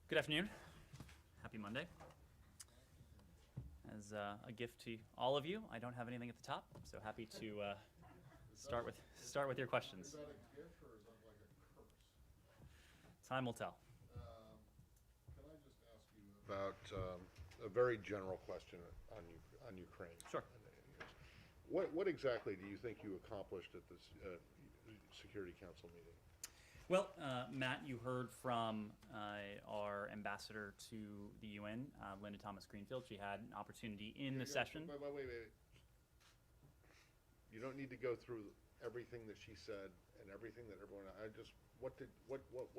Good afternoon. Happy Monday. As a gift to all of you, I don't have anything at the top, so happy to start with your questions. Is that a gift or is that like a curse? Time will tell. Can I just ask you about a very general question on Ukraine? Sure. What exactly do you think you accomplished at this Security Council meeting? Well, Matt, you heard from our ambassador to the UN, Linda Thomas Greenfield. She had an opportunity in the session. Wait. You don't need to go through everything that she said and everything that everyone. What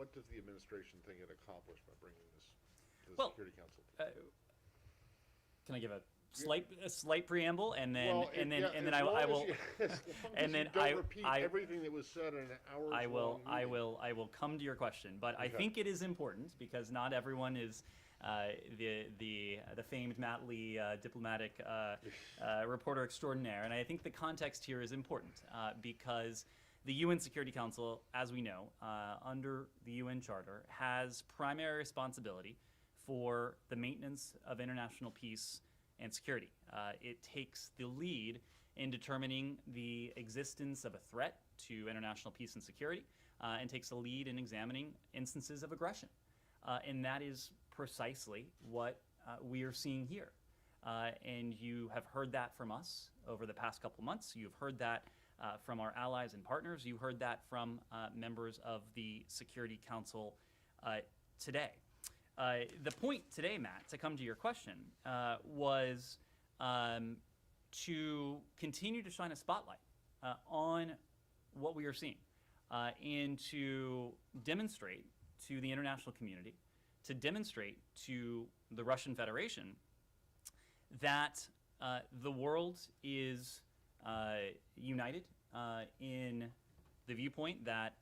does the administration think it accomplished by bringing this to the Security Council? Can I give a slight preamble, and then Well, and then yeah, and then as I long will as you- as long and as then you don't repeat everything that was said in an hour. I will come to your question, but I think it is important because not everyone is the famed Matt Lee diplomatic reporter extraordinaire, and I think the context here is important because the UN Security Council, as we know, under the UN Charter, has primary responsibility for the maintenance of international peace and security. It takes the lead in determining the existence of a threat to international peace and security, and takes the lead in examining instances of aggression. And that is precisely what we are seeing here. And you have heard that from us over the past couple months. You've heard that from our allies and partners. You heard that from members of the Security Council today. The point today, Matt, to come to your question, was to continue to shine a spotlight on what we are seeing and to demonstrate to the international community, to demonstrate to the Russian Federation that the world is united in the viewpoint that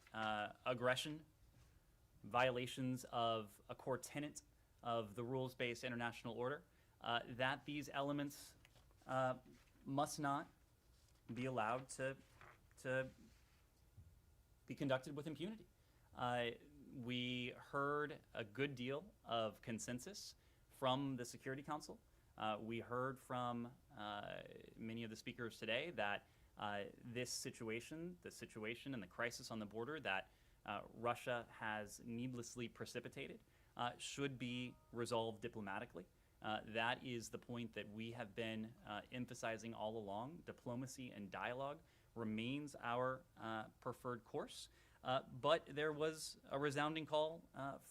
aggression, violations of a core tenet of the rules-based international order, that these elements must not be allowed to be conducted with impunity. We heard a good deal of consensus from the Security Council. We heard from many of the speakers today that this situation, the situation and the crisis on the border that Russia has needlessly precipitated, should be resolved diplomatically. That is the point that we have been emphasizing all along. Diplomacy and dialogue remains our preferred course. But there was a resounding call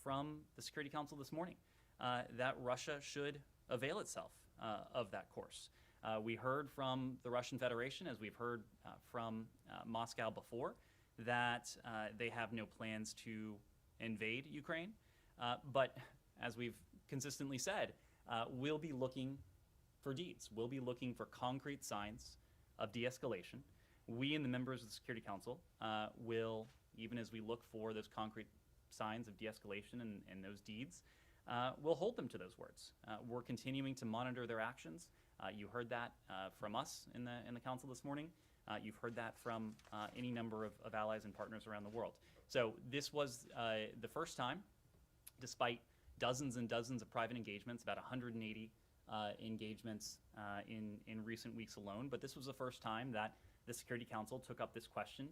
from the Security Council this morning that Russia should avail itself of that course. We heard from the Russian Federation, as we've heard from Moscow before, that they have no plans to invade Ukraine. But as we've consistently said, we'll be looking for deeds. We'll be looking for concrete signs of de-escalation. We and the members of the Security Council will, even as we look for those concrete signs of de-escalation and those deeds, we'll hold them to those words. We're continuing to monitor their actions. You heard that from us in the Council this morning. You've heard that from any number of allies and partners around the world. So this was the first time, despite dozens and dozens of private engagements, about 180 engagements in recent weeks alone, but this was the first time that the Security Council took up this question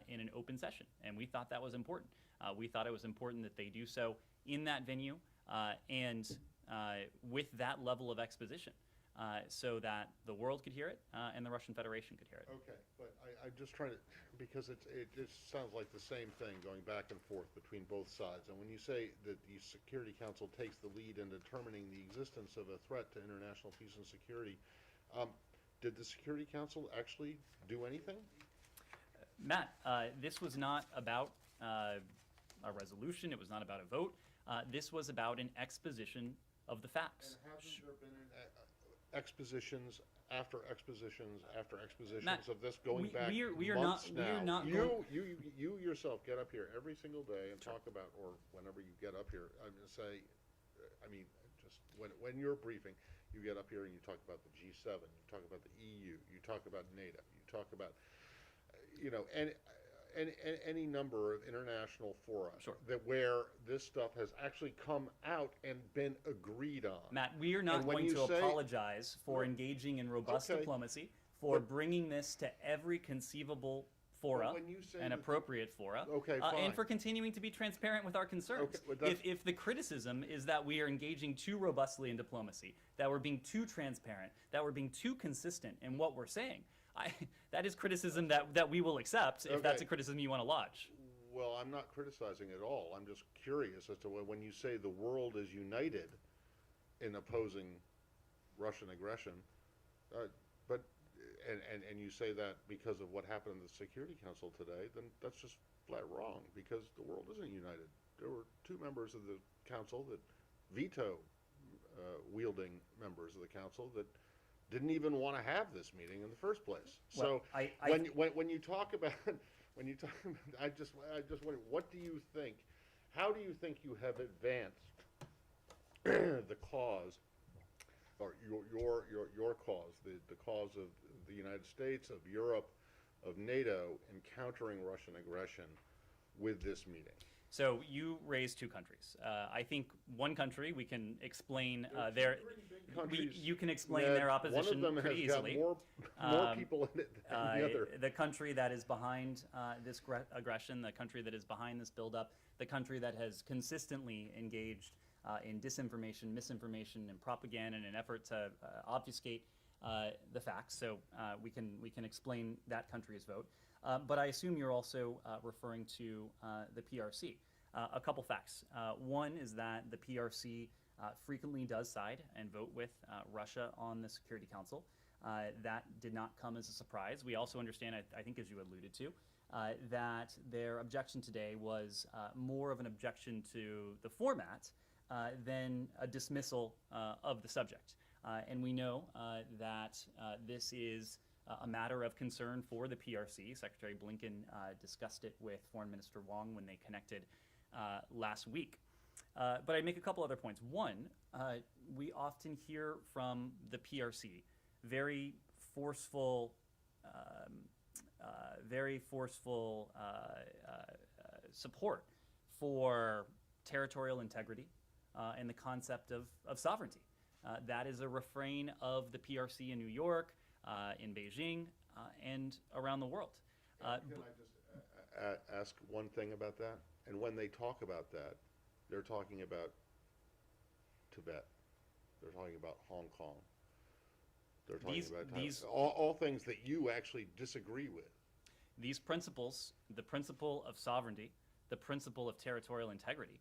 in an open session, and we thought that was important. We thought it was important that they do so in that venue and with that level of exposition, so that the world could hear it and the Russian Federation could hear it. Okay, but I'm just trying to, because it just sounds like the same thing going back and forth between both sides. And when you say that the Security Council takes the lead in determining the existence of a threat to international peace and security, did the Security Council actually do anything? Matt, this was not about a resolution. It was not about a vote. This was about an exposition of the facts. And hasn't there been expositions after expositions after expositions Matt, of this going back months now? We are not You yourself get up here every single day and talk about, or whenever you get up here, I'm going to say, I mean, just when you're briefing, you get up here and you talk about the G7, you talk about the EU, you talk about NATO, you talk about, any number of international fora Sure. that where this stuff has actually come out and been agreed on. Matt, we are not And when going you to say- apologize for No. engaging in robust Okay. diplomacy, for But- bringing this to every conceivable fora when you say and that- appropriate fora, Okay, and fine. for continuing to be transparent with our concerns. Okay, but that's- If the criticism is that we are engaging too robustly in diplomacy, that we're being too transparent, that we're being too consistent in what we're saying, that is criticism that we will accept if that's a Okay. criticism you want to lodge. Well, I'm not criticizing at all. I'm just curious as to when you say the world is united in opposing Russian aggression, but and you say that because of what happened in the Security Council today, then that's just flat wrong, because the world isn't united. There were two members of the council that veto wielding members of the council that didn't even want to have this meeting in the first place. Well, So when you talk about I just wonder, what do you think? How do you think you have advanced the cause, or your cause, the cause of the United States, of Europe, of NATO in countering Russian aggression with this meeting? So you raised two countries. I think one country we can explain There are two their. pretty big countries You can explain that their opposition one of them pretty has easily. got more people in it than the other. The country that is behind this aggression, the country that is behind this buildup, the country that has consistently engaged in disinformation, misinformation, and propaganda in an effort to obfuscate the facts. So we can explain that country's vote. But I assume you're also referring to the PRC. A couple facts. One is that the PRC frequently does side and vote with Russia on the Security Council. That did not come as a surprise. We also understand, I think as you alluded to, that their objection today was more of an objection to the format than a dismissal of the subject. And we know that this is a matter of concern for the PRC. Secretary Blinken discussed it with Foreign Minister Wong when they connected last week. But I'd make a couple other points. One, we often hear from the PRC very forceful support for territorial integrity and the concept of sovereignty. That is a refrain of the PRC in New York, in Beijing, and around the world. Can I just ask one thing about that? And when they talk about that, they're talking about Tibet. They're talking about Hong Kong. They're talking about all things that you actually disagree with. These principles, the principle of sovereignty, the principle of territorial integrity,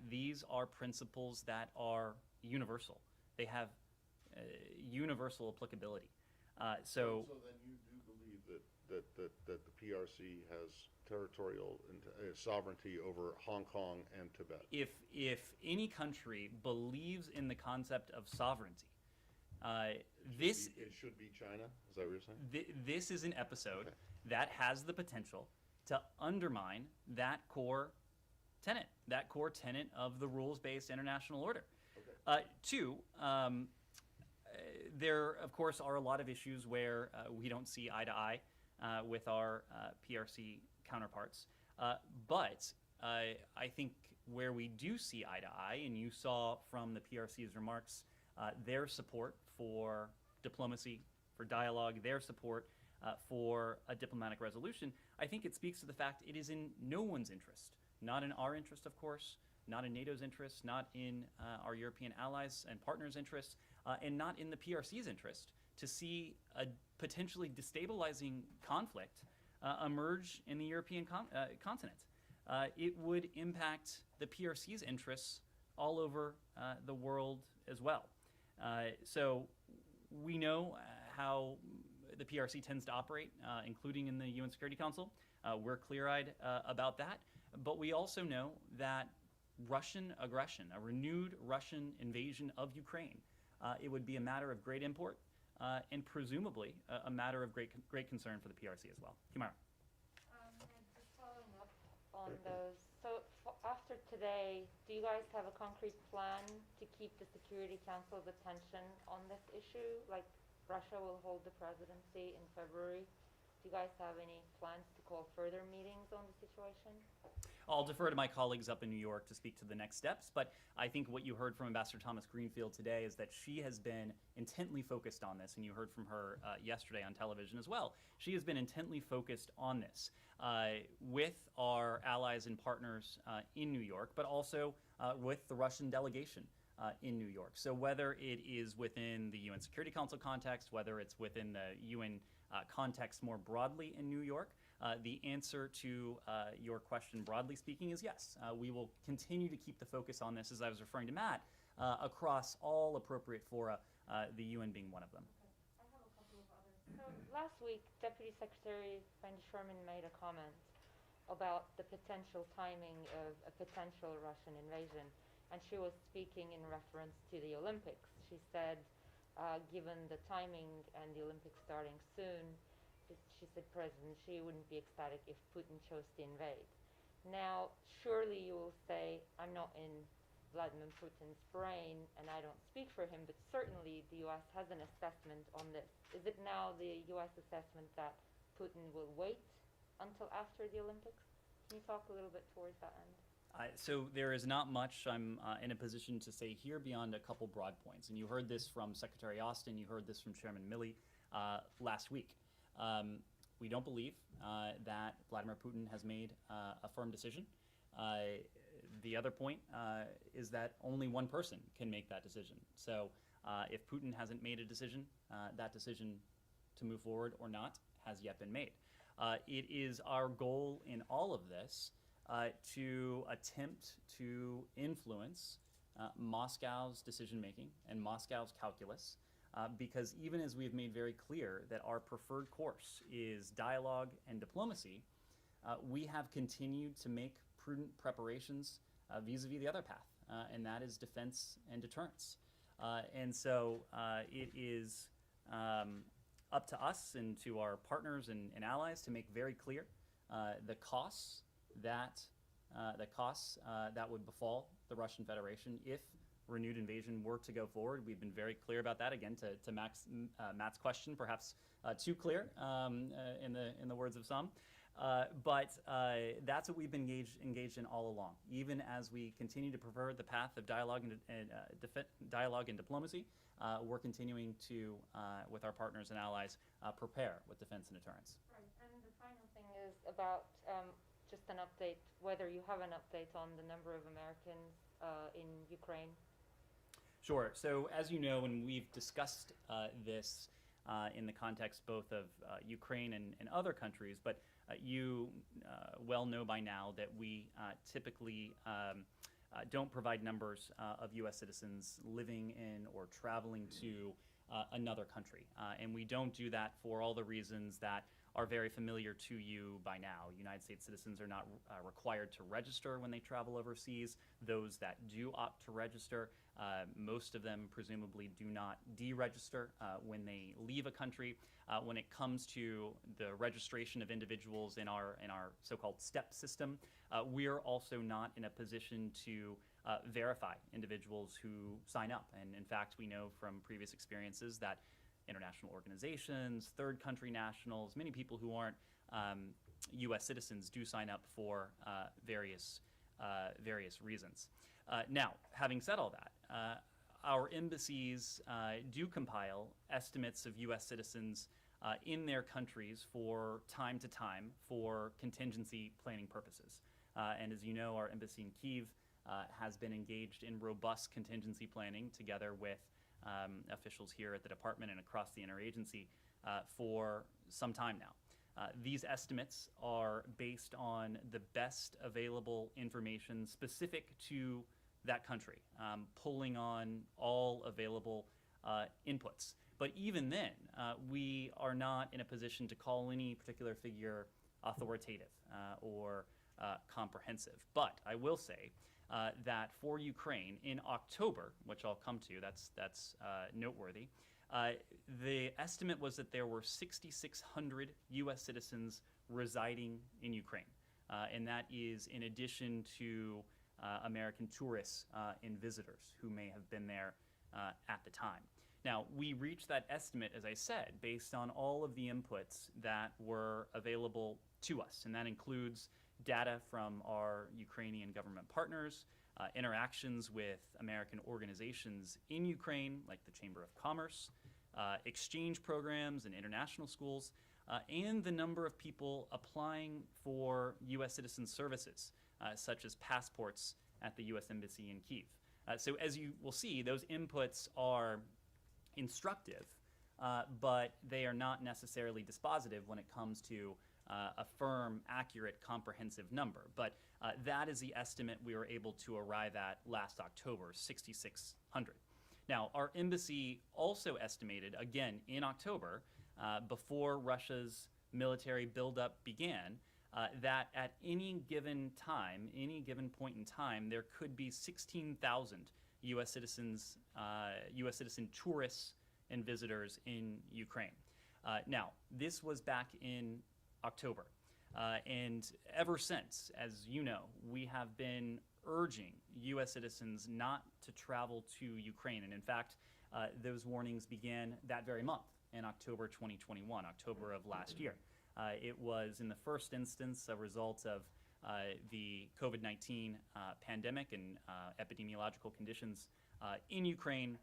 these are principles that are universal. They have universal applicability. So then you do believe that the PRC has territorial sovereignty over Hong Kong and Tibet? if any country believes in the concept of sovereignty, It should be China? Is that what you're saying? This is an episode that has the potential to undermine that core tenet of the rules-based international order. Okay. Two, there, of course, are a lot of issues where we don't see eye to eye with our PRC counterparts. But I think where we do see eye to eye, and you saw from the PRC's remarks, their support for diplomacy, for dialogue, their support for a diplomatic resolution, I think it speaks to the fact it is in no one's interest, not in our interest, of course, not in NATO's interest, not in our European allies and partners' interests, and not in the PRC's interest to see a potentially destabilizing conflict emerge in the European continent. It would impact the PRC's interests all over the world as well. So we know how the PRC tends to operate, including in the UN Security Council. We're clear-eyed about that. But we also know that Russian aggression, a renewed Russian invasion of Ukraine, it would be a matter of great import and presumably a matter of great concern for the PRC as well. Kimara. Just following up on those. So after today, do you guys have a concrete plan to keep the Security Council's attention on this issue? Like Russia will hold the presidency in February Do you guys have any plans to call further meetings on the situation? I'll defer to my colleagues up in New York to speak to the next steps, but I think what you heard from Ambassador Thomas Greenfield today is that she has been intently focused on this, and you heard from her yesterday on television as well. She has been intently focused on this with our allies and partners in New York, but also with the Russian delegation in New York. So whether it is within the UN Security Council context, whether it's within the UN context more broadly in New York, the answer to your question, broadly speaking, is yes. We will continue to keep the focus on this, as I was referring to Matt, across all appropriate fora, the UN being one of them. Okay. I have a couple of others. So last week, Deputy Secretary Wendy Sherman made a comment about the potential timing of a potential Russian invasion, and she was speaking in reference to the Olympics. She said, given the timing and the Olympics starting soon, she said, President, she wouldn't be ecstatic if Putin chose to invade. Now, surely you will say, I'm not in Vladimir Putin's brain and I don't speak for him, but certainly the US has an assessment on this. Is it now the US assessment that Putin will wait until after the Olympics? Can you talk a little bit towards that end? So there is not much I'm in a position to say here beyond a couple broad points. And you heard this from Secretary Austin, you heard this from Chairman Milley last week. We don't believe that Vladimir Putin has made a firm decision. The other point is that only one person can make that decision. So if Putin hasn't made a decision, that decision to move forward or not has yet been made. It is our goal in all of this to attempt to influence Moscow's decision-making and Moscow's calculus, because even as we have made very clear that our preferred course is dialogue and diplomacy, we have continued to make prudent preparations vis-a-vis the other path, and that is defense and deterrence. And so it is up to us and to our partners and allies to make very clear the costs that would befall the Russian Federation if renewed invasion were to go forward. We've been very clear about that. Again, to Matt's question, perhaps too clear in the words of some. But that's what we've been engaged in all along. Even as we continue to prefer the path of dialogue and diplomacy, we're continuing to, with our partners and allies, prepare with defense and deterrence. Right, and the final thing is about just an update, whether you have an update on the number of Americans in Ukraine. Sure. So as you know, and we've discussed this in the context both of Ukraine and other countries, but you well know by now that we typically don't provide numbers of U.S. citizens living in or traveling to another country. And we don't do that for all the reasons that are very familiar to you by now. United States citizens are not required to register when they travel overseas. Those that do opt to register, most of them presumably do not deregister when they leave a country. When it comes to the registration of individuals in our so-called STEP system, we are also not in a position to verify individuals who sign up. And in fact, we know from previous experiences that international organizations, third country nationals, many people who aren't U.S. citizens do sign up for various reasons. Now, having said all that, our embassies do compile estimates of U.S. citizens in their countries for time to time for contingency planning purposes. And as you know, our embassy in Kyiv has been engaged in robust contingency planning together with officials here at the department and across the interagency for some time now. These estimates are based on the best available information specific to that country, pulling on all available inputs. But even then, we are not in a position to call any particular figure authoritative or comprehensive. But I will say that for Ukraine in October, which I'll come to, that's noteworthy, the estimate was that there were 6,600 U.S. citizens residing in Ukraine. And that is in addition to American tourists and visitors who may have been there at the time. Now, we reached that estimate, as I said, based on all of the inputs that were available to us, and that includes data from our Ukrainian government partners, interactions with American organizations in Ukraine, like the Chamber of Commerce, exchange programs and international schools, and the number of people applying for U.S. citizen services, such as passports at the U.S. Embassy in Kyiv. So as you will see, those inputs are instructive, but they are not necessarily dispositive when it comes to a firm, accurate, comprehensive number. But that is the estimate we were able to arrive at last October, 6,600. Now, our embassy also estimated, again, in October, before Russia's military buildup began, that at any given time, any given point in time, there could be 16,000 U.S. citizens, U.S. citizen tourists and visitors in Ukraine. Now, this was back in October, and ever since, as you know, we have been urging U.S. citizens not to travel to Ukraine, and in fact, those warnings began that very month in October 2021, October of last year. It was, in the first instance, a result of the COVID-19 pandemic and epidemiological conditions in Ukraine,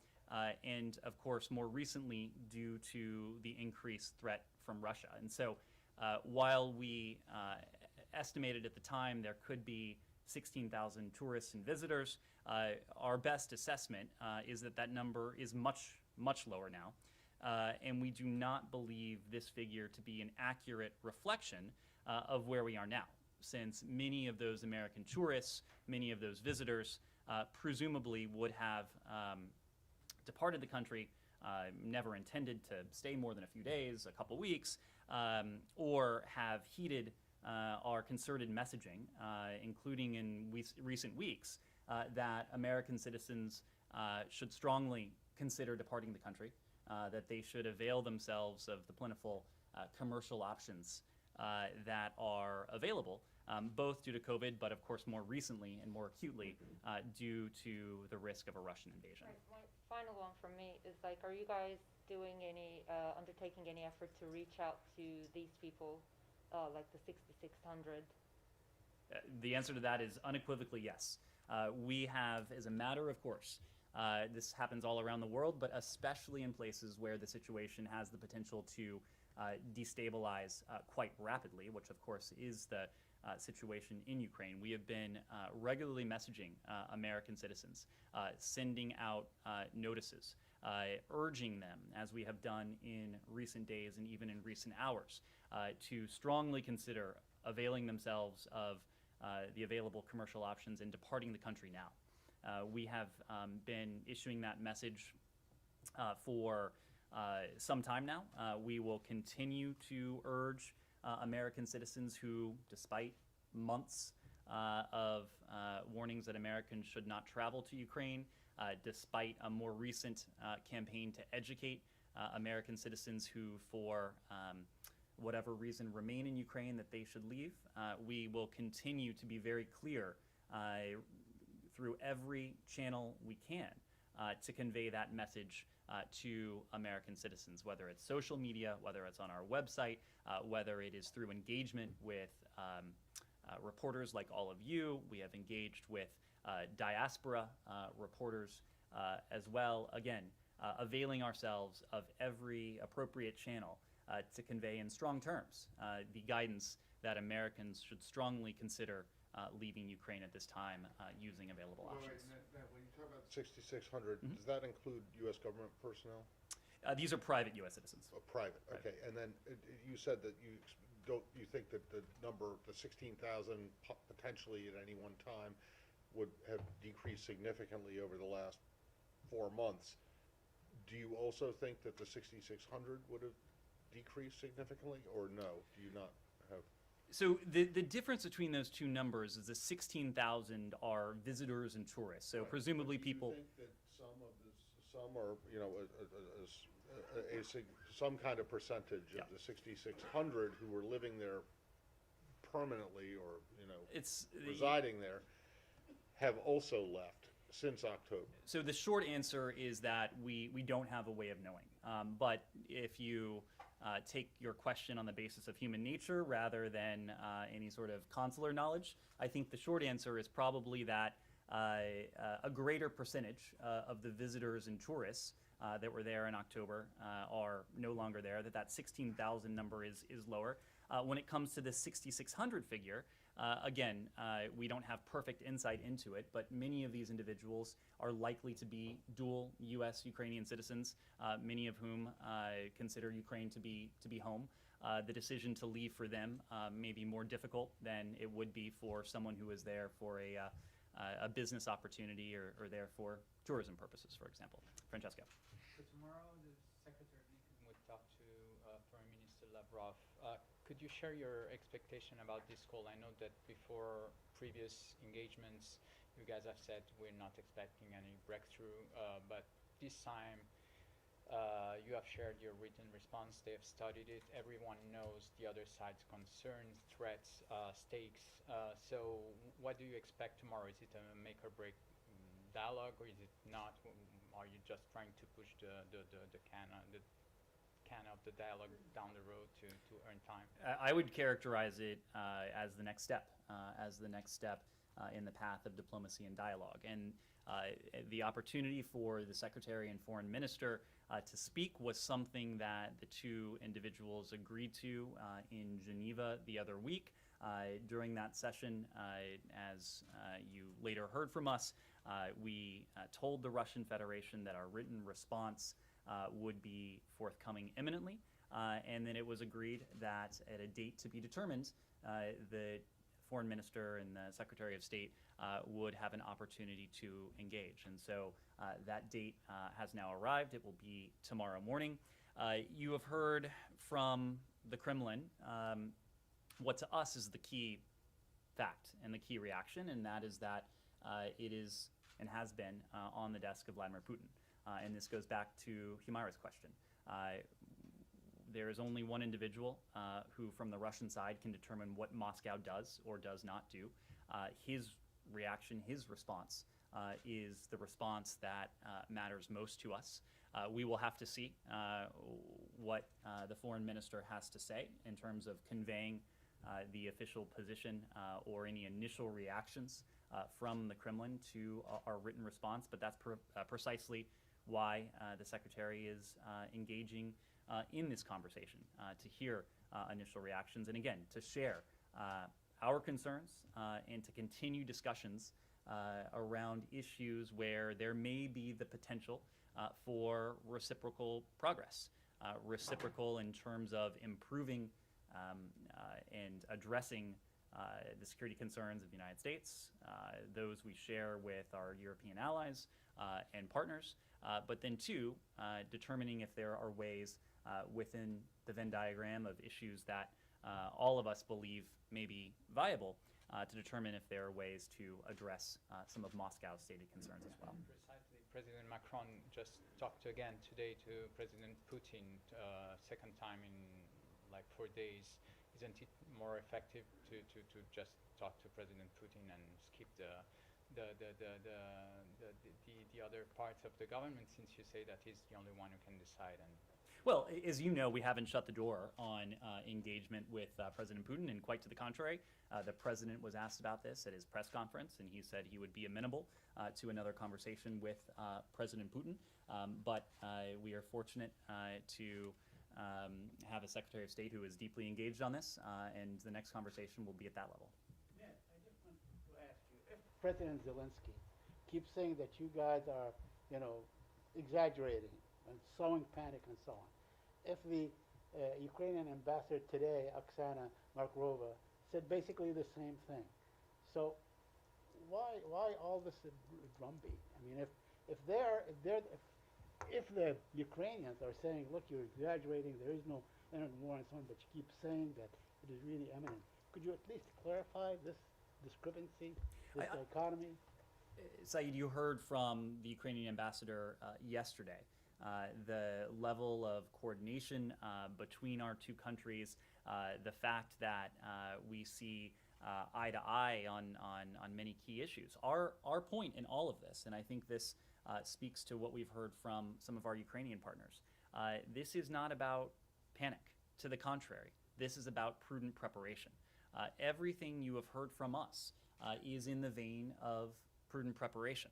and of course, more recently, due to the increased threat from Russia. And so, while we estimated at the time there could be 16,000 tourists and visitors, our best assessment is that that number is much, much lower now. And we do not believe this figure to be an accurate reflection of where we are now, since many of those American tourists, many of those visitors, presumably would have departed the country, never intended to stay more than a few days, a couple weeks, or have heeded our concerted messaging, including in recent weeks, that American citizens should strongly consider departing the country, that they should avail themselves of the plentiful commercial options that are available, both due to COVID, but of course more recently and more acutely due to the risk of a Russian invasion. Right. My final one from me is like, are you guys doing any, undertaking any effort to reach out to these people, like the 6,600? The answer to that is unequivocally yes. We have, as a matter of course, this happens all around the world, but especially in places where the situation has the potential to destabilize quite rapidly, which of course is the situation in Ukraine. We have been regularly messaging American citizens, sending out notices, urging them, as we have done in recent days and even in recent hours, to strongly consider availing themselves of the available commercial options and departing the country now. We have been issuing that message for some time now. We will continue to urge American citizens who, despite months of warnings that Americans should not travel to Ukraine, despite a more recent campaign to educate American citizens who, for whatever reason, remain in Ukraine, that they should leave, we will continue to be very clear through every channel we can to convey that message to American citizens, whether it's social media, whether it's on our website, whether it is through engagement with reporters like all of you. We have engaged with diaspora reporters as well, again, availing ourselves of every appropriate channel to convey in strong terms the guidance that Americans should strongly consider leaving Ukraine at this time using available options. Now, when you talk about 6,600, does that include U.S. government personnel? These are private U.S. citizens. Oh, private, okay. And then you said that you think that the number, the 16,000 potentially at any one time would have decreased significantly over the last 4 months. Do you also think that the 6,600 would have decreased significantly, or no? Do you not have? So the difference between those two numbers is the 16,000 are visitors and tourists. So Right. presumably But do you people. think that some are, you know, some kind of percentage of the 6,600 who were living there permanently, or, you know, It's residing there, have also left since October? So the short answer is that we don't have a way of knowing. But if you take your question on the basis of human nature rather than any sort of consular knowledge, I think the short answer is probably that a greater percentage of the visitors and tourists that were there in October are no longer there, that 16,000 number is lower. When it comes to the 6,600 figure, again, we don't have perfect insight into it, but many of these individuals are likely to be dual U.S. Ukrainian citizens, many of whom consider Ukraine to be home. The decision to leave for them may be more difficult than it would be for someone who is there for a business opportunity or there for tourism purposes, for example. Francesco. So tomorrow, the Secretary Blinken would talk to Foreign Minister Lavrov. Could you share your expectation about this call? I know that before previous engagements, you guys have said we're not expecting any breakthrough, but this time you have shared your written response. They have studied it. Everyone knows the other side's concerns, threats, stakes. So what do you expect tomorrow? Is it a make or break dialogue, or is it not? Are you just trying to push the can of the dialogue down the road to earn time? I would characterize it as the next step, in the path of diplomacy and dialogue. And the opportunity for the Secretary and Foreign Minister to speak was something that the two individuals agreed to in Geneva the other week. During that session, as you later heard from us, we told the Russian Federation that our written response would be forthcoming imminently, and then it was agreed that at a date to be determined, the Foreign Minister and the Secretary of State would have an opportunity to engage. And so that date has now arrived. It will be tomorrow morning. You have heard from the Kremlin what to us is the key fact and the key reaction, and that is that it is and has been on the desk of Vladimir Putin. And this goes back to Humaira's question. There is only one individual who, from the Russian side, can determine what Moscow does or does not do. His reaction, his response, is the response that matters most to us. We will have to see what the foreign minister has to say in terms of conveying the official position or any initial reactions from the Kremlin to our written response, but that's precisely why the Secretary is engaging in this conversation, to hear initial reactions and, again, to share our concerns and to continue discussions around issues where there may be the potential for reciprocal progress, reciprocal in terms of improving and addressing the security concerns of the United States, those we share with our European allies and partners, but then two, determining if there are ways within the Venn diagram of issues that all of us believe may be viable to determine if there are ways to address some of Moscow's stated concerns as well. Precisely. President Macron just talked again today to President Putin, second time in like 4 days. Isn't it more effective to just talk to President Putin and skip the other parts of the government, since you say that he's the only one who can decide? And well, as you know, we haven't shut the door on engagement with President Putin, and quite to the contrary. The president was asked about this at his press conference, and he said he would be amenable to another conversation with President Putin. But we are fortunate to have a Secretary of State who is deeply engaged on this, and the next conversation will be at that level. Yeah, I just want to ask you, if President Zelensky keeps saying that you guys are, exaggerating and sowing panic and so on, if the Ukrainian ambassador today, Oksana Markarova, said basically the same thing, so why all this drumbeat? I mean, if the Ukrainians are saying, look, you're exaggerating, there is no imminent war and so on, but you keep saying that it is really imminent, could you at least clarify this discrepancy, this dichotomy? Saeed, you heard from the Ukrainian ambassador yesterday. The level of coordination between our two countries, the fact that we see eye to eye on many key issues. Our point in all of this, and I think this speaks to what we've heard from some of our Ukrainian partners, this is not about panic. To the contrary, this is about prudent preparation. Everything you have heard from us is in the vein of prudent preparation,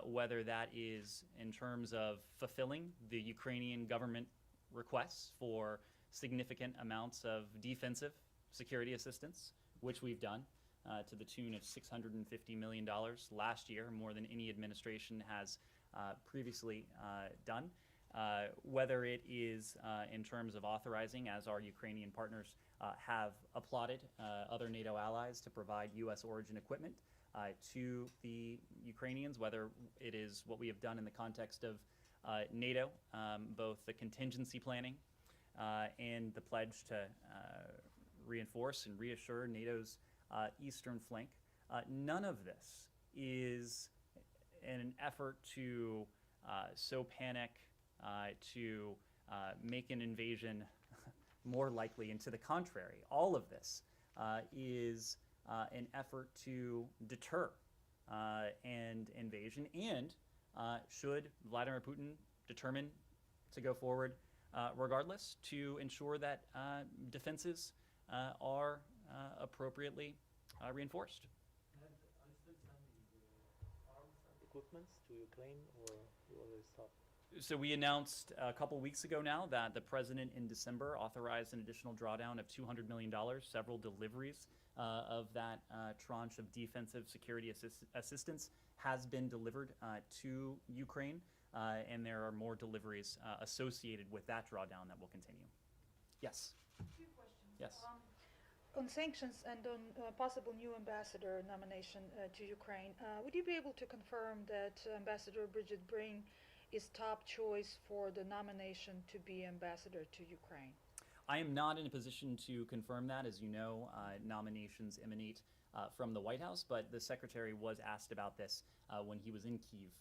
whether that is in terms of fulfilling the Ukrainian government requests for significant amounts of defensive security assistance, which we've done to the tune of $650 million last year, more than any administration has previously done. Whether it is in terms of authorizing, as our Ukrainian partners have applauded other NATO allies to provide U.S. origin equipment to the Ukrainians, whether it is what we have done in the context of NATO, both the contingency planning and the pledge to reinforce and reassure NATO's eastern flank. None of this is in an effort to sow panic, to make an invasion more likely, and to the contrary. All of this is an effort to deter an invasion, and should Vladimir Putin determine to go forward regardless, to ensure that defenses are appropriately reinforced. Are you still sending the arms and equipment to Ukraine, or you already stopped? So we announced a couple weeks ago now that the president in December authorized an additional drawdown of $200 million, several deliveries of that tranche of defensive security assistance has been delivered to Ukraine, and there are more deliveries associated with that drawdown that will continue. Yes? A few questions. Yes. On sanctions and on possible new ambassador nomination to Ukraine, would you be able to confirm that Ambassador Bridget Breen is top choice for the nomination to be ambassador to Ukraine? I am not in a position to confirm that. As you know, nominations emanate from the White House, but the secretary was asked about this when he was in Kyiv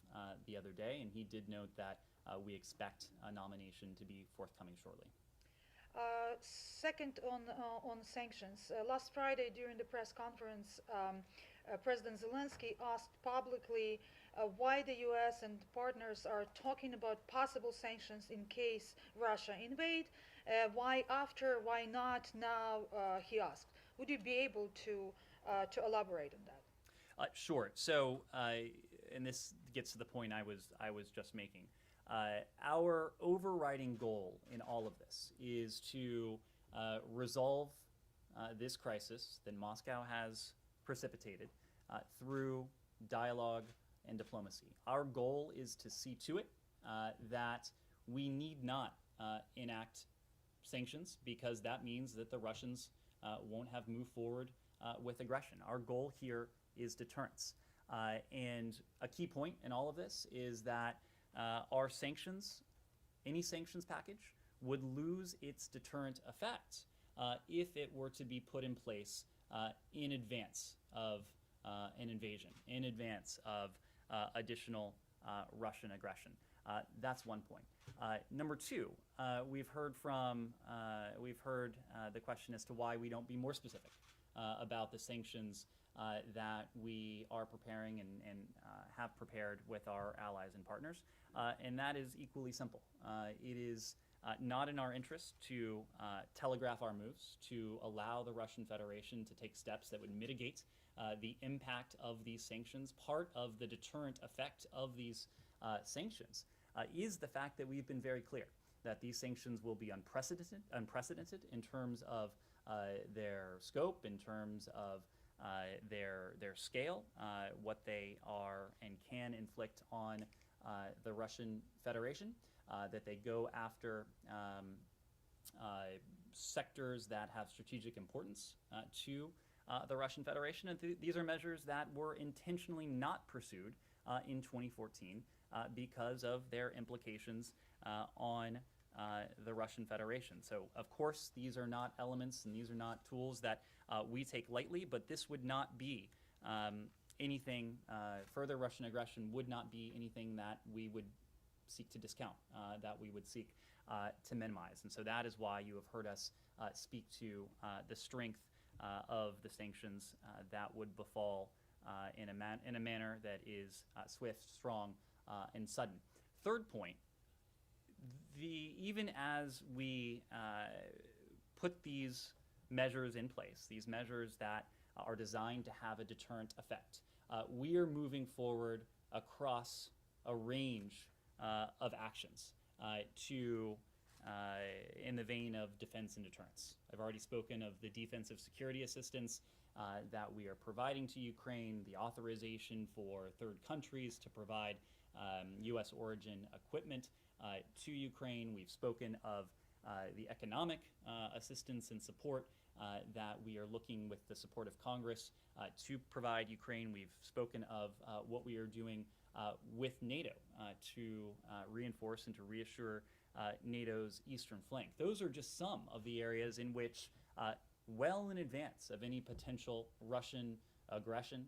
the other day, and he did note that we expect a nomination to be forthcoming shortly. Second, on sanctions. Last Friday, during the press conference, President Zelensky asked publicly why the U.S. and partners are talking about possible sanctions in case Russia invade. Why after? Why not now? He asked. Would you be able to elaborate on that? Sure. So, and this gets to the point I was just making. Our overriding goal in all of this is to resolve this crisis that Moscow has precipitated through dialogue and diplomacy. Our goal is to see to it that we need not enact sanctions, because that means that the Russians won't have moved forward with aggression. Our goal here is deterrence. And a key point in all of this is that our sanctions, any sanctions package, would lose its deterrent effect if it were to be put in place in advance of an invasion, in advance of additional Russian aggression. That's one point. Number two, we've heard the question as to why we don't be more specific about the sanctions that we are preparing and have prepared with our allies and partners, and that is equally simple. It is not in our interest to telegraph our moves, to allow the Russian Federation to take steps that would mitigate the impact of these sanctions. Part of the deterrent effect of these sanctions is the fact that we've been very clear that these sanctions will be unprecedented in terms of their scope, in terms of their scale, what they are and can inflict on the Russian Federation, that they go after sectors that have strategic importance to the Russian Federation. And these are measures that were intentionally not pursued in 2014 because of their implications on the Russian Federation. So, of course, these are not elements and these are not tools that we take lightly, but this would not be anything, further Russian aggression would not be anything that we would seek to discount, that we would seek to minimize. And so that is why you have heard us speak to the strength of the sanctions that would befall in a manner that is swift, strong, and sudden. Third point, even as we put these measures in place, these measures that are designed to have a deterrent effect, we are moving forward across a range of actions in the vein of defense and deterrence. I've already spoken of the defensive security assistance that we are providing to Ukraine, the authorization for third countries to provide U.S. origin equipment to Ukraine. We've spoken of the economic assistance and support that we are looking with the support of Congress to provide Ukraine. We've spoken of what we are doing with NATO to reinforce and to reassure NATO's eastern flank. Those are just some of the areas in which, well in advance of any potential Russian aggression,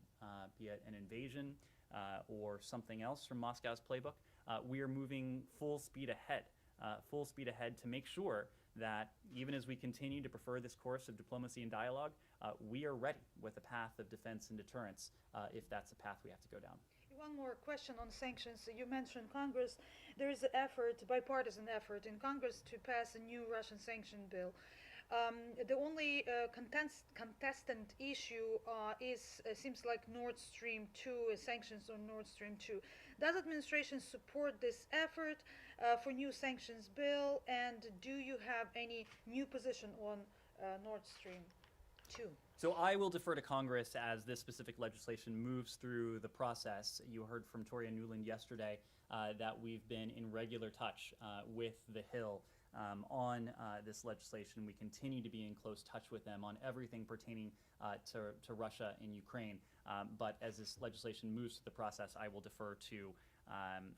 be it an invasion or something else from Moscow's playbook, we are moving full speed ahead to make sure that even as we continue to prefer this course of diplomacy and dialogue, we are ready with a path of defense and deterrence if that's a path we have to go down. One more question on sanctions. You mentioned Congress. There is an effort, bipartisan effort in Congress to pass a new Russian sanction bill. The only contestant issue seems like Nord Stream 2, sanctions on Nord Stream 2. Does administration support this effort for new sanctions bill, and do you have any new position on Nord Stream 2? So I will defer to Congress as this specific legislation moves through the process. You heard from Toria Nuland yesterday that we've been in regular touch with the Hill on this legislation. We continue to be in close touch with them on everything pertaining to Russia and Ukraine. But as this legislation moves through the process, I will defer to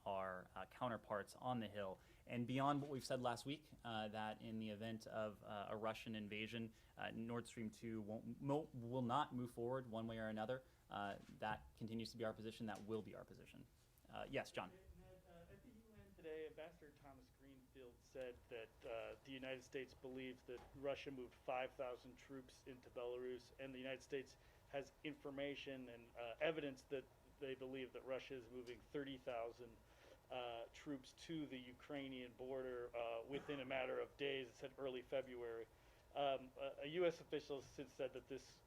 our counterparts on the Hill. And beyond what we've said last week, that in the event of a Russian invasion, Nord Stream 2 will not move forward one way or another. That continues to be our position. That will be our position. Yes, John. At the UN today, Ambassador Thomas Greenfield said that the United States believes that Russia moved 5,000 troops into Belarus, and the United States has information and evidence that they believe that Russia is moving 30,000 troops to the Ukrainian border within a matter of days. It said early February. A U.S. official has since said that this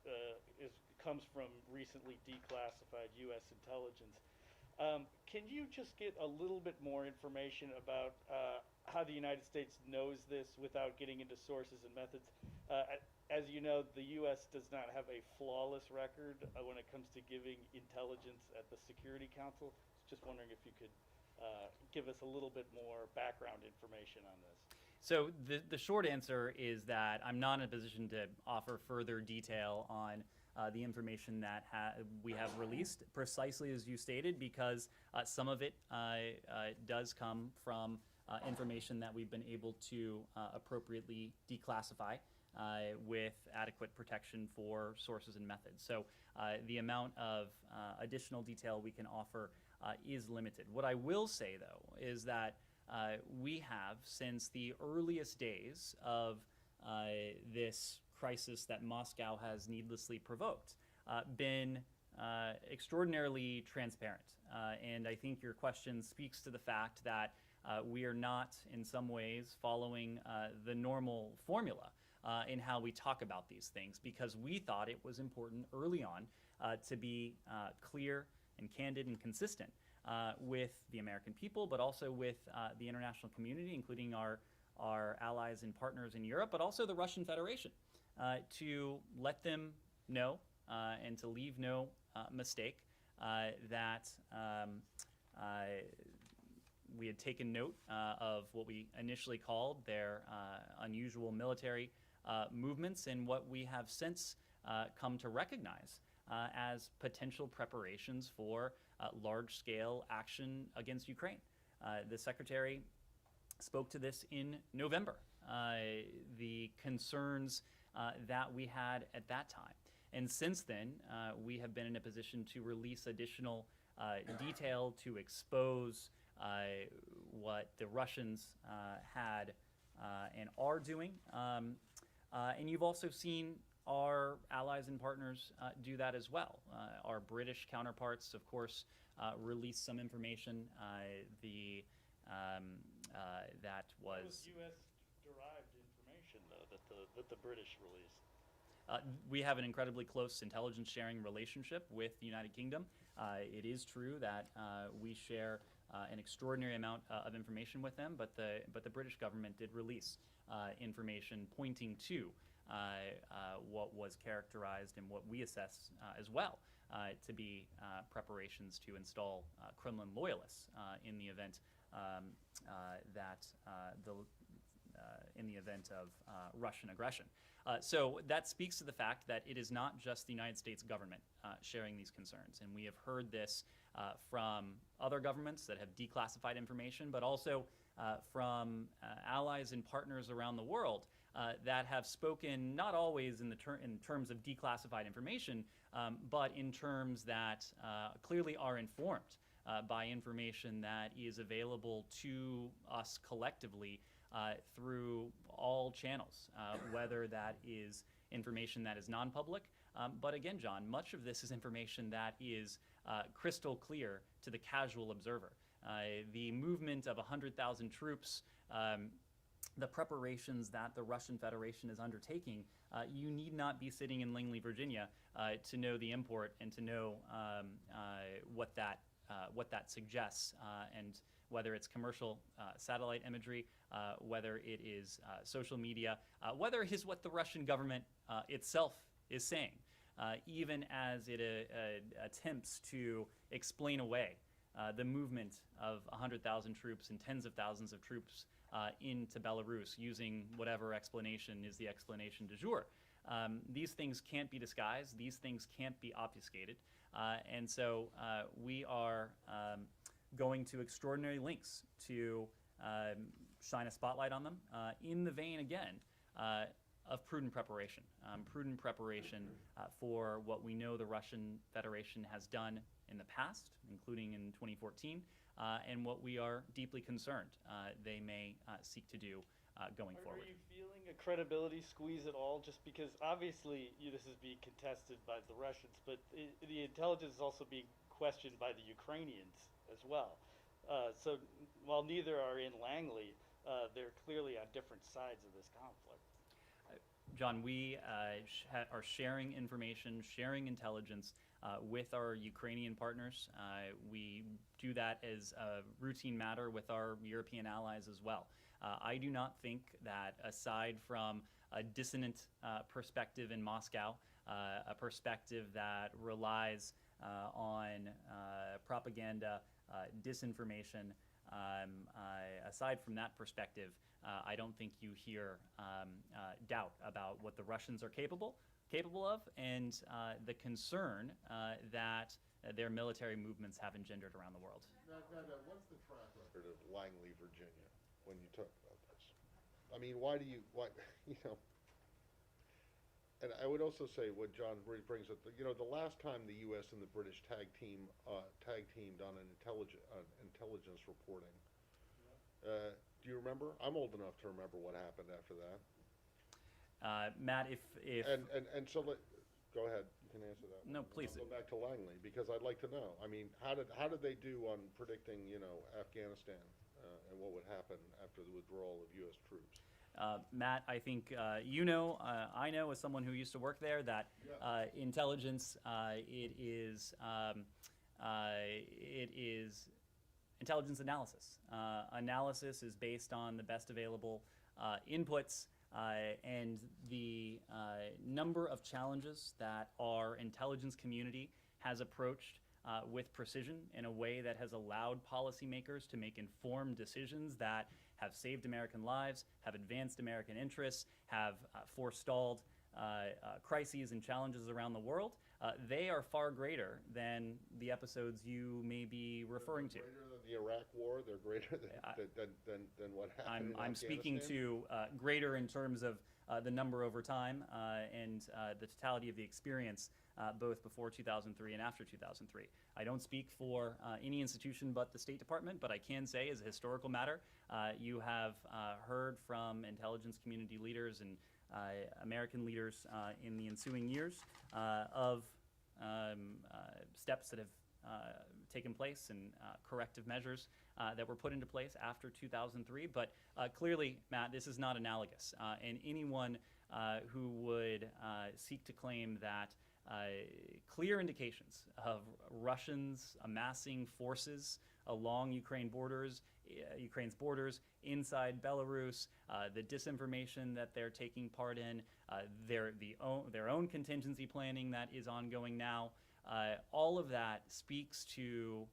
comes from recently declassified U.S. intelligence. Can you just get a little bit more information about how the United States knows this without getting into sources and methods? As you know, the U.S. does not have a flawless record when it comes to giving intelligence at the Security Council. Just wondering if you could give us a little bit more background information on this. So the short answer is that I'm not in a position to offer further detail on the information that we have released, precisely as you stated, because some of it does come from information that we've been able to appropriately declassify with adequate protection for sources and methods. So the amount of additional detail we can offer is limited. What I will say, though, is that we have, since the earliest days of this crisis that Moscow has needlessly provoked, been extraordinarily transparent. And I think your question speaks to the fact that we are not, in some ways, following the normal formula in how we talk about these things, because we thought it was important early on to be clear and candid and consistent with the American people, but also with the international community, including our allies and partners in Europe, but also the Russian Federation, to let them know and to leave no mistake that we had taken note of what we initially called their unusual military movements, and what we have since come to recognize as potential preparations for large-scale action against Ukraine. The Secretary spoke to this in November, the concerns that we had at that time. And since then, we have been in a position to release additional detail to expose what the Russians had and are doing. And you've also seen our allies and partners do that as well. Our British counterparts, of course, release some information. That That was was U.S.-derived information, though, that the British released. we have an incredibly close intelligence sharing relationship with the United Kingdom. It is true that we share an extraordinary amount of information with them, but the British government did release information pointing to what was characterized and what we assess as well to be preparations to install Kremlin loyalists in the event in the event of Russian aggression. So that speaks to the fact that it is not just the United States government sharing these concerns, and we have heard this from other governments that have declassified information, but also from allies and partners around the world that have spoken not always in terms of declassified information, but in terms that clearly are informed by information that is available to us collectively through all channels, whether that is information that is non-public. But again, John, much of this is information that is crystal clear to the casual observer. The movement of 100,000 troops, the preparations that the Russian Federation is undertaking, you need not be sitting in Langley, Virginia, to know the import and to know what that suggests, and whether it's commercial satellite imagery, whether it is social media, whether it is what the Russian government itself is saying, even as it attempts to explain away the movement of 100,000 troops and tens of thousands of troops into Belarus using whatever explanation is the explanation du jour. These things can't be disguised. These things can't be obfuscated. And so we are going to extraordinary lengths to shine a spotlight on them in the vein, again, of prudent preparation. Prudent preparation for what we know the Russian Federation has done in the past, including in 2014, and what we are deeply concerned they may seek to do going forward. Are you feeling a credibility squeeze at all? Just because obviously this is being contested by the Russians, but the intelligence is also being questioned by the Ukrainians as well. So while neither are in Langley, they're clearly on different sides of this conflict. John, we are sharing information, sharing intelligence with our Ukrainian partners. We do that as a routine matter with our European allies as well. I do not think that aside from a dissonant perspective in Moscow, a perspective that relies on propaganda, disinformation, aside from that perspective, I don't think you hear doubt about what the Russians are capable of, and the concern that their military movements have engendered around the world. Now, what's the track record of Langley, Virginia, when you talk about this? I mean, why, and I would also say what John brings up, the last time the U.S. and the British tag teamed on an intelligence reporting, do you remember? I'm old enough to remember what happened after that. Matt, if And so go ahead. You can answer that. No, please. I'll go back to Langley because I'd like to know. I mean, how did they do on predicting, Afghanistan and what would happen after the withdrawal of U.S. troops? Matt, I think I know as someone who used to work there that intelligence it is intelligence analysis. Analysis is based on the best available inputs and the number of challenges that our intelligence community has approached with precision in a way that has allowed policymakers to make informed decisions that have saved American lives, have advanced American interests, have forestalled crises and challenges around the world. They are far greater than the episodes you may be referring to. They're greater than the Iraq War. They're greater than what happened in I'm speaking to greater in terms of the number over time and the totality of the experience both before 2003 and after 2003. I don't speak for any institution but the State Department, but I can say as a historical matter, you have heard from intelligence community leaders and American leaders in the ensuing years of steps that have taken place and corrective measures that were put into place after 2003. But clearly, Matt, this is not analogous. And anyone who would seek to claim that clear indications of Russians amassing forces along Ukraine's borders, inside Belarus, the disinformation that they're taking part in, their own contingency planning that is ongoing now, all of that speaks to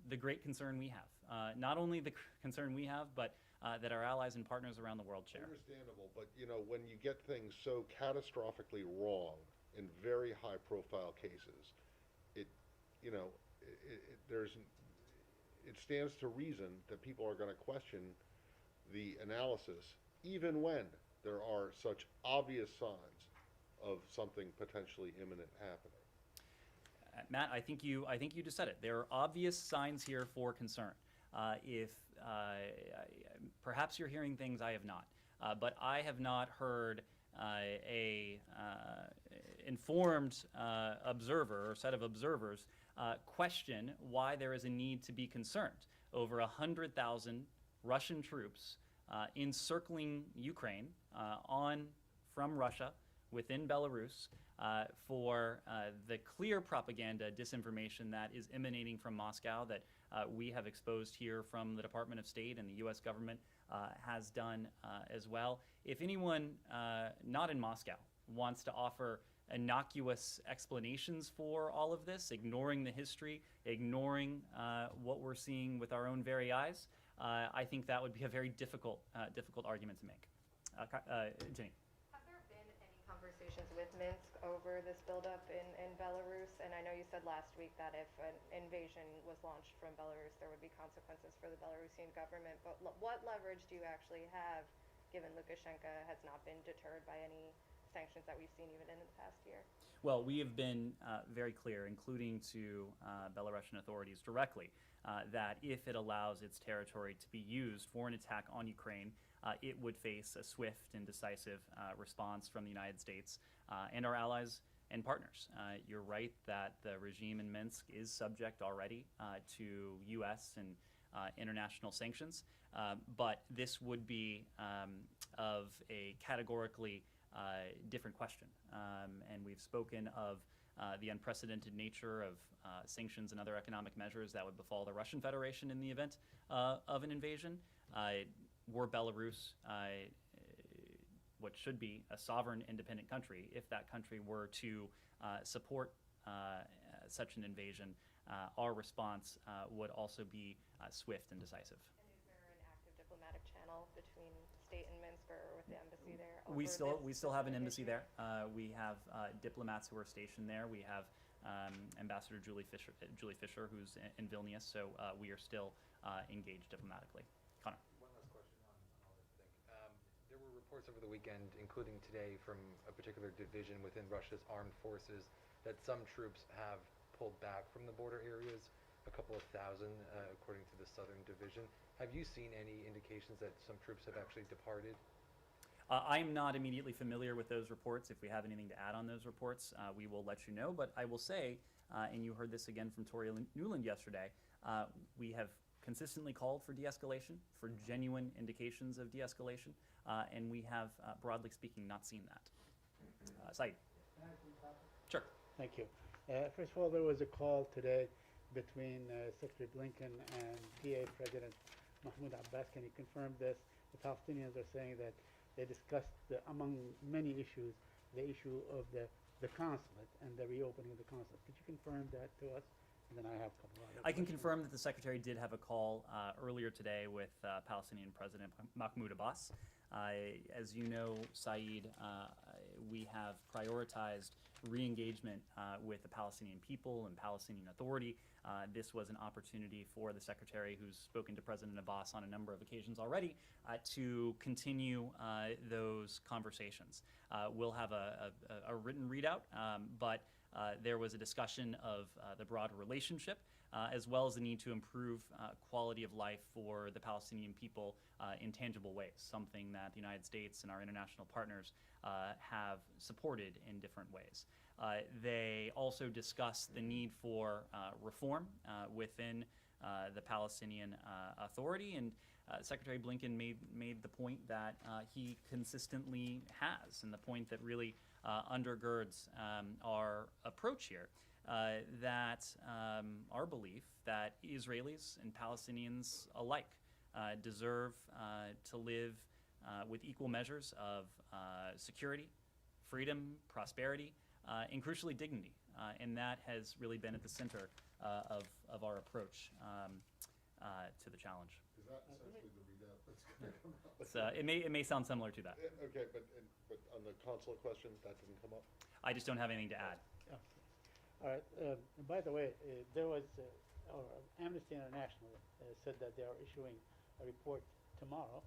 the great concern we have. Not only the concern we have, but that our allies and partners around the world share. Understandable, but when you get things so catastrophically wrong in very high-profile cases, it stands to reason that people are going to question the analysis, even when there are such obvious signs of something potentially imminent happening. Matt, I think you just said it. There are obvious signs here for concern. If perhaps you're hearing things I have not, but I have not heard a informed observer or set of observers question why there is a need to be concerned over 100,000 Russian troops encircling Ukraine from Russia within Belarus for the clear propaganda, disinformation that is emanating from Moscow that we have exposed here from the Department of State and the U.S. government has done as well. If anyone not in Moscow wants to offer innocuous explanations for all of this, ignoring the history, ignoring what we're seeing with our own very eyes, I think that would be a very difficult argument to make. Jenny. Have there been any conversations with Minsk over this buildup in Belarus? And I know you said last week that if an invasion was launched from Belarus, there would be consequences for the Belarusian government. But what leverage do you actually have, given Lukashenko has not been deterred by any sanctions that we've seen even in the past year? Well, we have been very clear, including to Belarusian authorities directly, that if it allows its territory to be used for an attack on Ukraine, it would face a swift and decisive response from the United States and our allies and partners. You're right that the regime in Minsk is subject already to U.S. and international sanctions, but this would be of a categorically different question. And we've spoken of the unprecedented nature of sanctions and other economic measures that would befall the Russian Federation in the event of an invasion. Were Belarus what should be a sovereign, independent country, if that country were to support such an invasion, our response would also be swift and decisive. And is there an active diplomatic channel between state and Minsk or with the embassy there? We still have an embassy there. We have diplomats who are stationed there. We have Ambassador Julie Fisher, who's in Vilnius. So we are still engaged diplomatically. Connor. One last question on all this thing. There were reports over the weekend, including today, from a particular division within Russia's armed forces that some troops have pulled back from the border areas, a couple of thousand, according to the Southern Division. Have you seen any indications that some troops have actually departed? I'm not immediately familiar with those reports. If we have anything to add on those reports, we will let you know. But I will say, and you heard this again from Tori Newland yesterday, we have consistently called for de-escalation, for genuine indications of de-escalation, and we have, broadly speaking, not seen that. Saeed. Sure. Thank you. First of all, there was a call today between Secretary Blinken and PA President Mahmoud Abbas. Can you confirm this? The Palestinians are saying that they discussed, among many issues, the issue of the consulate and the reopening of the consulate. Could you confirm that to us? And then I have a couple other I can questions. confirm that the Secretary did have a call earlier today with Palestinian President Mahmoud Abbas. As you know, Saeed, we have prioritized re-engagement with the Palestinian people and Palestinian Authority. This was an opportunity for the Secretary, who's spoken to President Abbas on a number of occasions already, to continue those conversations. We'll have a written readout, but there was a discussion of the broader relationship as well as the need to improve quality of life for the Palestinian people in tangible ways, something that the United States and our international partners have supported in different ways. They also discussed the need for reform within the Palestinian Authority, and Secretary Blinken made the point that he consistently has, and the point that really undergirds our approach here, that our belief that Israelis and Palestinians alike deserve to live with equal measures of security, freedom, prosperity, and crucially dignity. And that has really been at the center of our approach to the challenge. Is that essentially the readout that's going to come out? So it may sound similar to that. Okay, but on the consular question, that didn't come up? I just don't have anything to add. All right. By the way, there was Amnesty International said that they are issuing a report tomorrow,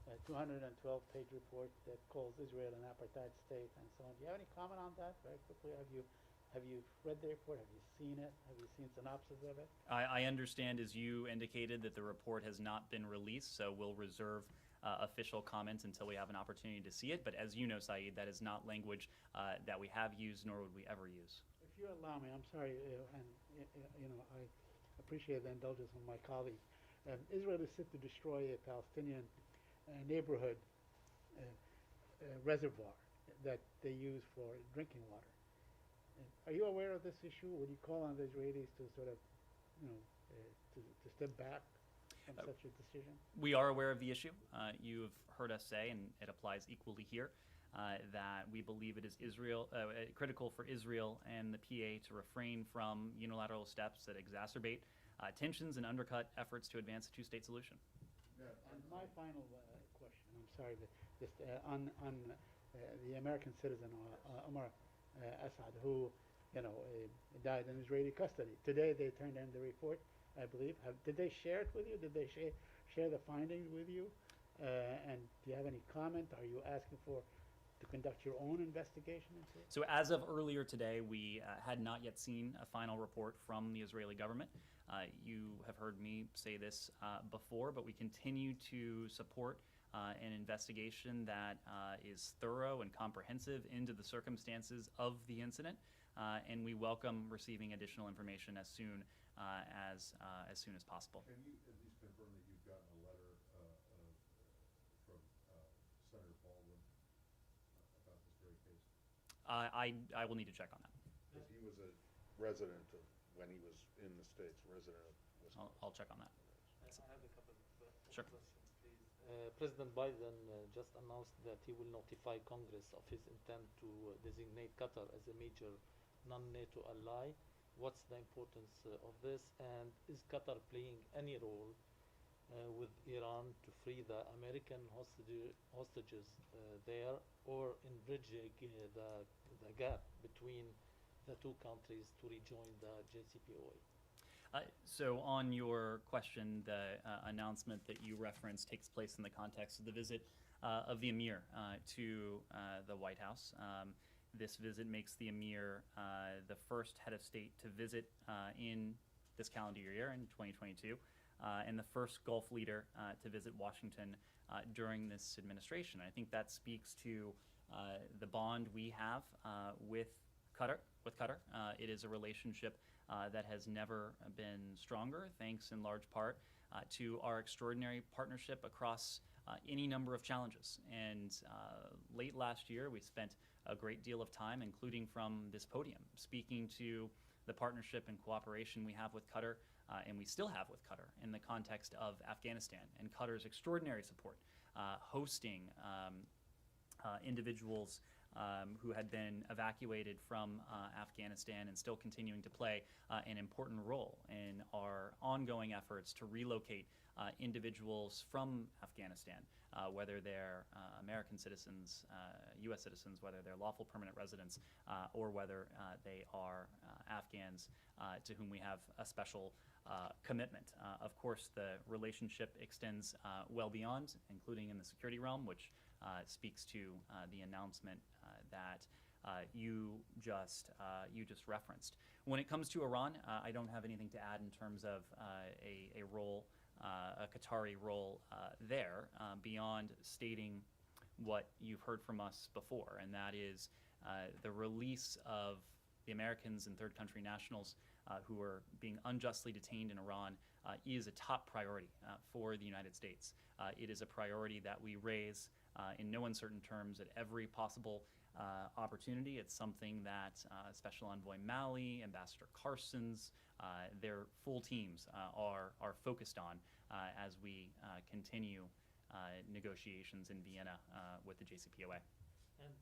a 212-page report that calls Israel an apartheid state and so on. Do you have any comment on that? Very quickly, have you read the report? Have you seen it? Have you seen synopsis of it? I understand, as you indicated, that the report has not been released, so we'll reserve official comments until we have an opportunity to see it. But as you know, Saeed, that is not language that we have used, nor would we ever use. If you allow me, I'm sorry, and I appreciate the indulgence of my colleague. Israel is set to destroy a Palestinian neighborhood reservoir that they use for drinking water. Are you aware of this issue? Would you call on the Israelis to sort of, to step back from such a decision? We are aware of the issue. You have heard us say, and it applies equally here, that we believe it is critical for Israel and the PA to refrain from unilateral steps that exacerbate tensions and undercut efforts to advance a two-state solution. And my final question, I'm sorry, but just on the American citizen Omar Assad, who died in Israeli custody. Today they turned in the report, I believe. Did they share it with you? Did they share the findings with you? And do you have any comment? Are you asking to conduct your own investigation into it? So as of earlier today, we had not yet seen a final report from the Israeli government. You have heard me say this before, but we continue to support an investigation that is thorough and comprehensive into the circumstances of the incident, and we welcome receiving additional information as soon as possible. Can you at least confirm that you've gotten a letter from Senator Baldwin about this very case? I will need to check on that. Because he was a resident of, when he was in the States, resident of Wisconsin. I'll check on that. I have a couple of Sure. questions, please. President Biden just announced that he will notify Congress of his intent to designate Qatar as a major non-NATO ally. What's the importance of this, and is Qatar playing any role with Iran to free the American hostages there, or in bridging the gap between the two countries to rejoin the JCPOA? So on your question, the announcement that you referenced takes place in the context of the visit of the Emir to the White House. This visit makes the Emir the first head of state to visit in this calendar year, in 2022, and the first Gulf leader to visit Washington during this administration. I think that speaks to the bond we have with Qatar. It is a relationship that has never been stronger, thanks in large part to our extraordinary partnership across any number of challenges. And late last year, we spent a great deal of time, including from this podium, speaking to the partnership and cooperation we have with Qatar, and we still have with Qatar in the context of Afghanistan, and Qatar's extraordinary support, hosting individuals who had been evacuated from Afghanistan and still continuing to play an important role in our ongoing efforts to relocate individuals from Afghanistan, whether they're American citizens, U.S. citizens, whether they're lawful permanent residents, or whether they are Afghans to whom we have a special commitment. Of course, the relationship extends well beyond, including in the security realm, which speaks to the announcement that you just referenced. When it comes to Iran, I don't have anything to add in terms of a role, a Qatari role there, beyond stating what you've heard from us before, and that is the release of the Americans and third country nationals who are being unjustly detained in Iran is a top priority for the United States. It is a priority that we raise in no uncertain terms at every possible opportunity. It's something that Special Envoy Malley, Ambassador Carson's, their full teams are focused on as we continue negotiations in Vienna with the JCPOA. And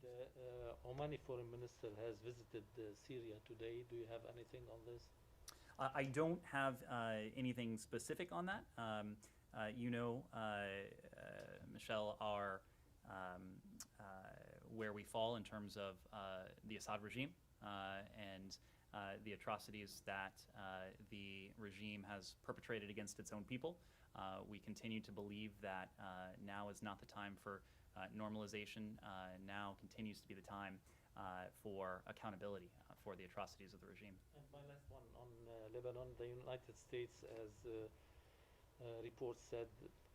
Omani foreign minister has visited Syria today. Do you have anything on this? I don't have anything specific on that. Michelle, where we fall in terms of the Assad regime and the atrocities that the regime has perpetrated against its own people. We continue to believe that now is not the time for normalization. Now continues to be the time for accountability for the atrocities of the regime. And my last one on Lebanon. The United States, as reports said,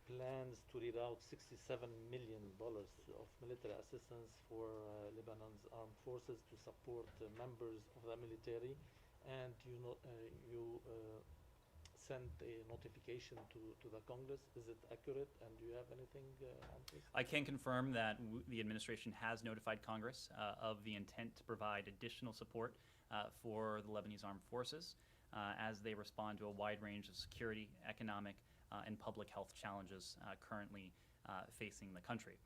plans to reroute $67 million of military assistance for Lebanon's armed forces to support members of the military, and you sent a notification to the Congress. Is it accurate, and do you have anything on this? I can confirm that the administration has notified Congress of the intent to provide additional support for the Lebanese armed forces as they respond to a wide range of security, economic, and public health challenges currently facing the country.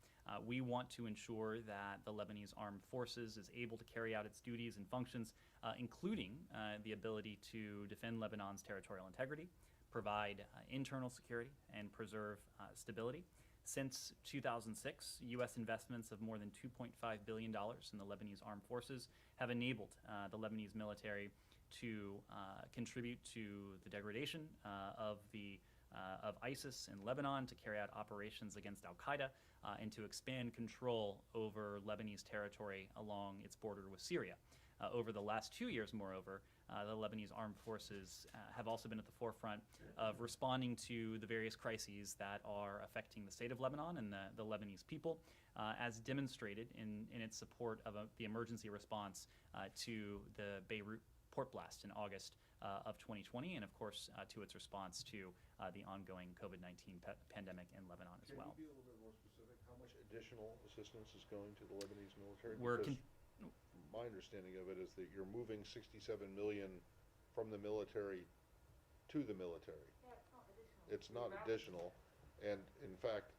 We want to ensure that the Lebanese armed forces is able to carry out its duties and functions, including the ability to defend Lebanon's territorial integrity, provide internal security, and preserve stability. Since 2006, U.S. investments of more than $2.5 billion in the Lebanese armed forces have enabled the Lebanese military to contribute to the degradation of ISIS in Lebanon, to carry out operations against al-Qaeda, and to expand control over Lebanese territory along its border with Syria. Over the last 2 years, moreover, the Lebanese armed forces have also been at the forefront of responding to the various crises that are affecting the state of Lebanon and the Lebanese people, as demonstrated in its support of the emergency response to the Beirut port blast in August of 2020, and of course to its response to the ongoing COVID-19 pandemic in Lebanon as well. Can you be a little bit more specific? How much additional assistance is going to the Lebanese military? My understanding of it is that you're moving $67 million from the military to the military. Yeah, it's not additional. It's not additional, and in fact,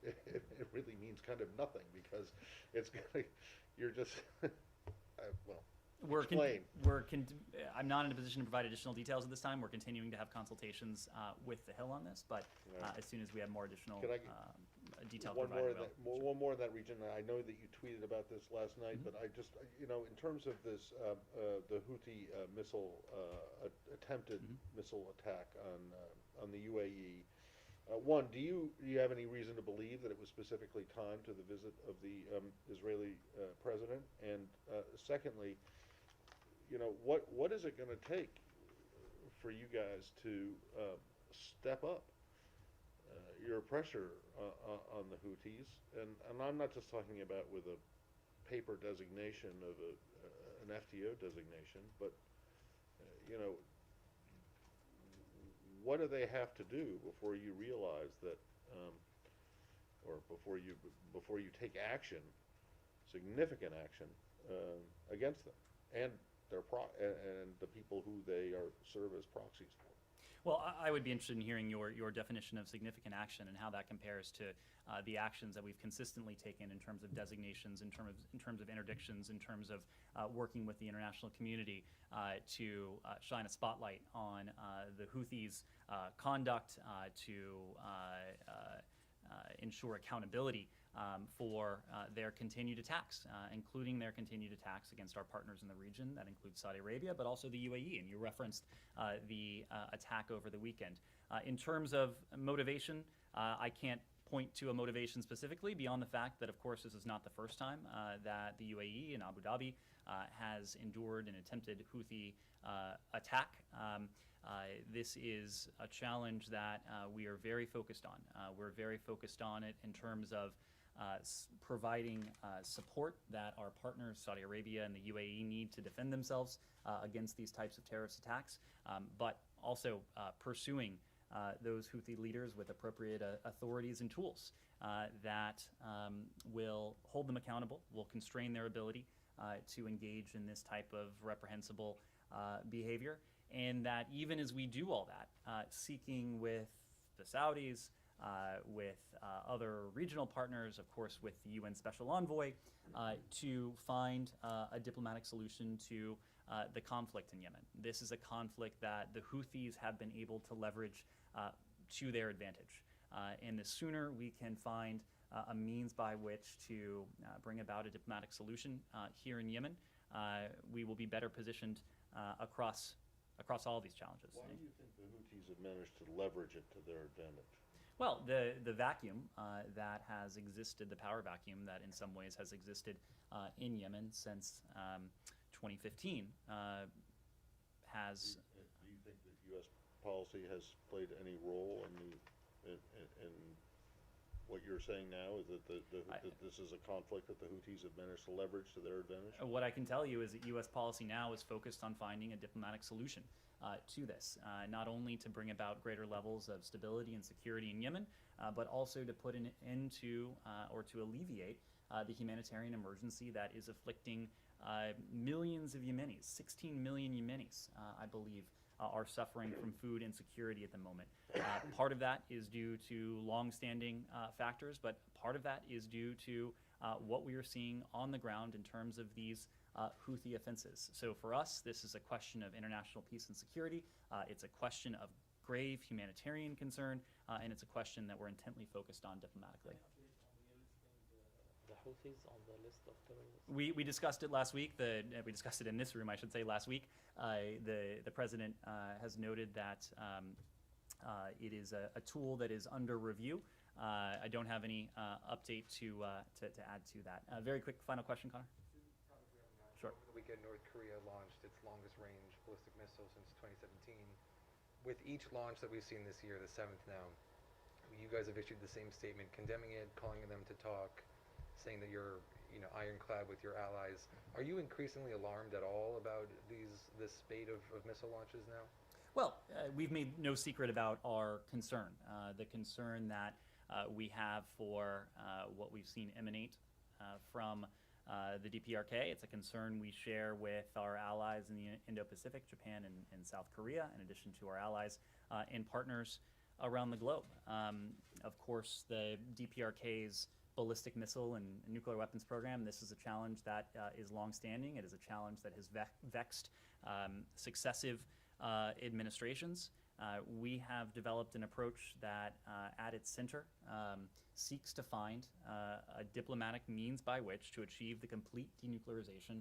it really means kind of nothing, because it's gonna, you're just, well, explain. I'm not in a position to provide additional details at this time. We're continuing to have consultations with the Hill on this, but as soon as we have more additional detail provided, one more in that region. I know that you tweeted about this last night, but I just, in terms of this, the Houthi attempted missile attack on the UAE. One, do you have any reason to believe that it was specifically timed to the visit of the Israeli president? And secondly, what is it going to take for you guys to step up your pressure on the Houthis? And I'm not just talking about with a paper designation of an FTO designation, but what do they have to do before you realize that, or before you take action, significant action against them and and the people who they serve as proxies for? Well, I would be interested in hearing your definition of significant action and how that compares to the actions that we've consistently taken in terms of designations, in terms of interdictions, in terms of working with the international community to shine a spotlight on the Houthis' conduct, to ensure accountability for their continued attacks, including their continued attacks against our partners in the region. That includes Saudi Arabia, but also the UAE, and you referenced the attack over the weekend. In terms of motivation, I can't point to a motivation specifically beyond the fact that, of course, this is not the first time that the UAE and Abu Dhabi has endured an attempted Houthi attack. This is a challenge that we are very focused on. We're very focused on it in terms of providing support that our partners, Saudi Arabia and the UAE, need to defend themselves against these types of terrorist attacks, but also pursuing those Houthi leaders with appropriate authorities and tools that will hold them accountable, will constrain their ability to engage in this type of reprehensible behavior, and that even as we do all that, seeking with the Saudis, with other regional partners, of course with the UN Special Envoy, to find a diplomatic solution to the conflict in Yemen. This is a conflict that the Houthis have been able to leverage to their advantage. And the sooner we can find a means by which to bring about a diplomatic solution here in Yemen, we will be better positioned across all of these challenges. Why do you think the Houthis have managed to leverage it to their advantage? Well, the vacuum that has existed, the power vacuum that in some ways has existed in Yemen since 2015 has... Do you think that U.S. policy has played any role in what you're saying now, is that that this is a conflict that the Houthis have managed to leverage to their advantage? What I can tell you is that U.S. policy now is focused on finding a diplomatic solution to this, not only to bring about greater levels of stability and security in Yemen, but also to put an end to or to alleviate the humanitarian emergency that is afflicting millions of Yemenis. 16 million Yemenis, I believe, are suffering from food insecurity at the moment. Part of that is due to long-standing factors, but part of that is due to what we are seeing on the ground in terms of these Houthi offenses. So for us, this is a question of international peace and security. It's a question of grave humanitarian concern, and it's a question that we're intently focused on diplomatically. The Houthis on the list of terrorists? We discussed it last week. We discussed it in this room, I should say, last week. The president has noted that it is a tool that is under review. I don't have any update to add to that. Very quick final question, Connor. Sure. Over the weekend, North Korea launched its longest range ballistic missile since 2017. With each launch that we've seen this year, the 7th now, you guys have issued the same statement condemning it, calling them to talk, saying that you're ironclad with your allies. Are you increasingly alarmed at all about this spate of missile launches now? Well, we've made no secret about our concern, the concern that we have for what we've seen emanate from the DPRK. It's a concern we share with our allies in the Indo-Pacific, Japan and South Korea, in addition to our allies and partners around the globe. Of course, the DPRK's ballistic missile and nuclear weapons program, this is a challenge that is longstanding. It is a challenge that has vexed successive administrations. We have developed an approach that at its center seeks to find a diplomatic means by which to achieve the complete denuclearization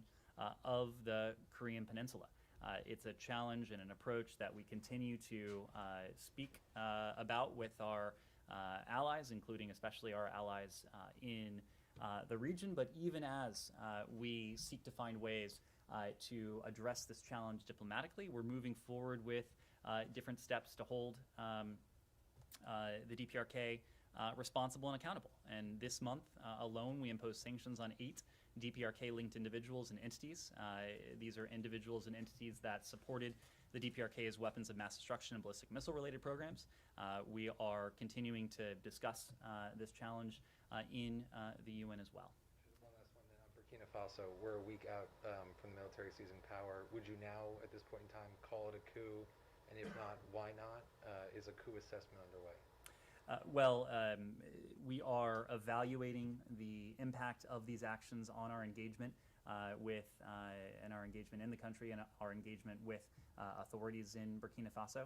of the Korean Peninsula. It's a challenge and an approach that we continue to speak about with our allies, including especially our allies in the region, but even as we seek to find ways to address this challenge diplomatically, we're moving forward with different steps to hold the DPRK responsible and accountable. And this month alone, we imposed sanctions on 8 DPRK-linked individuals and entities. These are individuals and entities that supported the DPRK's weapons of mass destruction and ballistic missile-related programs. We are continuing to discuss this challenge in the UN as well. One last one then on Burkina Faso. We're a week out from the military seizing power. Would you now, at this point in time, call it a coup? And if not, why not? Is a coup assessment underway? We are evaluating the impact of these actions on our engagement and our engagement in the country and our engagement with authorities in Burkina Faso.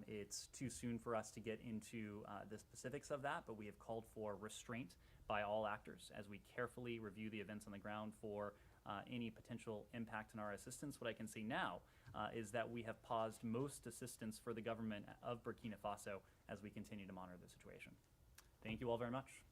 It's too soon for us to get into the specifics of that, but we have called for restraint by all actors as we carefully review the events on the ground for any potential impact on our assistance. What I can say now is that we have paused most assistance for the government of Burkina Faso as we continue to monitor the situation. Thank Thank you all very much.